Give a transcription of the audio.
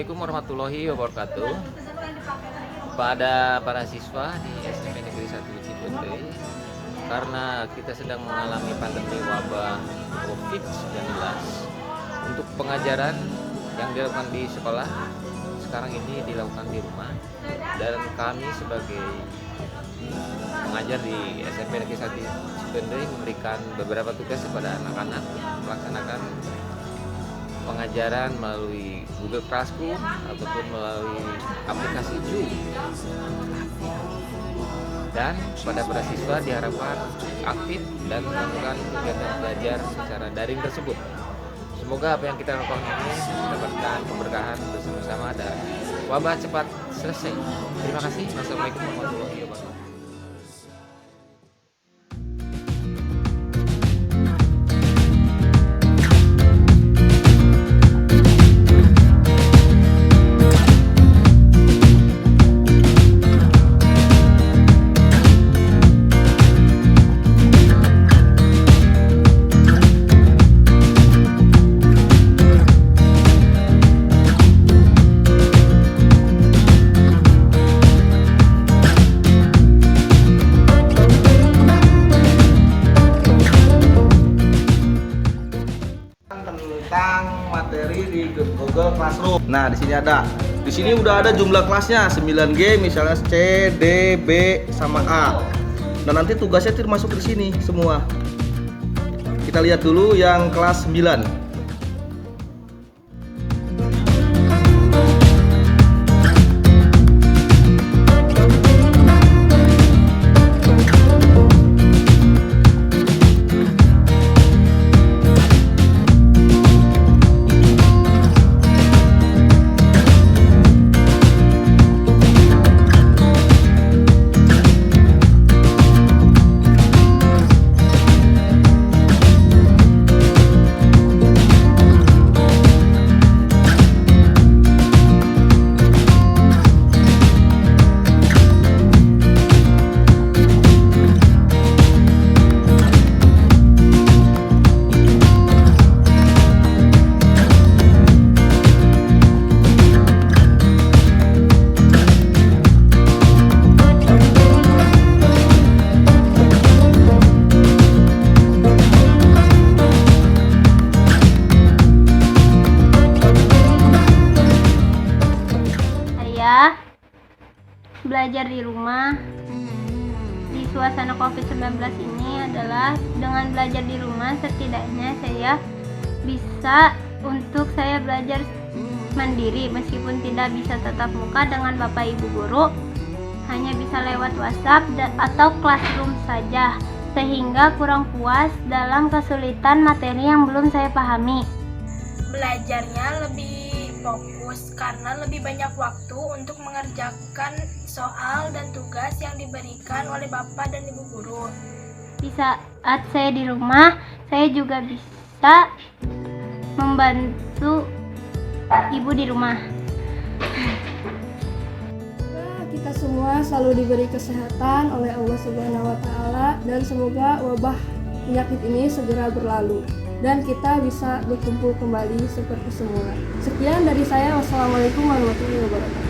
Assalamualaikum warahmatullahi wabarakatuh. Pada para siswa di SMP Negeri 1 Cipendei, karena kita sedang mengalami pandemi wabah COVID-19, untuk pengajaran yang dilakukan di sekolah sekarang ini dilakukan di rumah, dan kami sebagai pengajar di SMP Negeri 1 Cipendei memberikan beberapa tugas kepada anak-anak melaksanakan pengajaran melalui Google Classroom ataupun melalui aplikasi Zoom. Dan pada siswa diharapkan aktif dan melakukan kegiatan belajar secara daring tersebut. Semoga apa yang kita lakukan ini mendapatkan keberkahan bersama-sama dan wabah cepat selesai. Terima kasih. Wassalamualaikum warahmatullahi wabarakatuh. Tentang materi di Google Classroom. Nah, di sini ada. Di sini udah ada jumlah kelasnya 9G, misalnya C, D, B sama A. Nah, nanti tugasnya termasuk di sini semua. Kita lihat dulu yang kelas 9. Belajar di rumah di suasana COVID-19 ini adalah dengan belajar di rumah setidaknya saya bisa untuk saya belajar mandiri meskipun tidak bisa tatap muka dengan Bapak Ibu guru, hanya bisa lewat WhatsApp atau Classroom saja, sehingga kurang puas dalam kesulitan materi yang belum saya pahami. Belajarnya lebih fokus karena lebih banyak waktu untuk mengerjakan soal dan tugas yang diberikan oleh Bapak dan Ibu guru. Di saat saya di rumah, saya juga bisa membantu ibu di rumah. Kita semua selalu diberi kesehatan oleh Allah Subhanahu wa Ta'ala, dan semoga wabah penyakit ini segera berlalu dan kita bisa berkumpul kembali seperti semula. Sekian dari saya. Wassalamualaikum warahmatullahi wabarakatuh.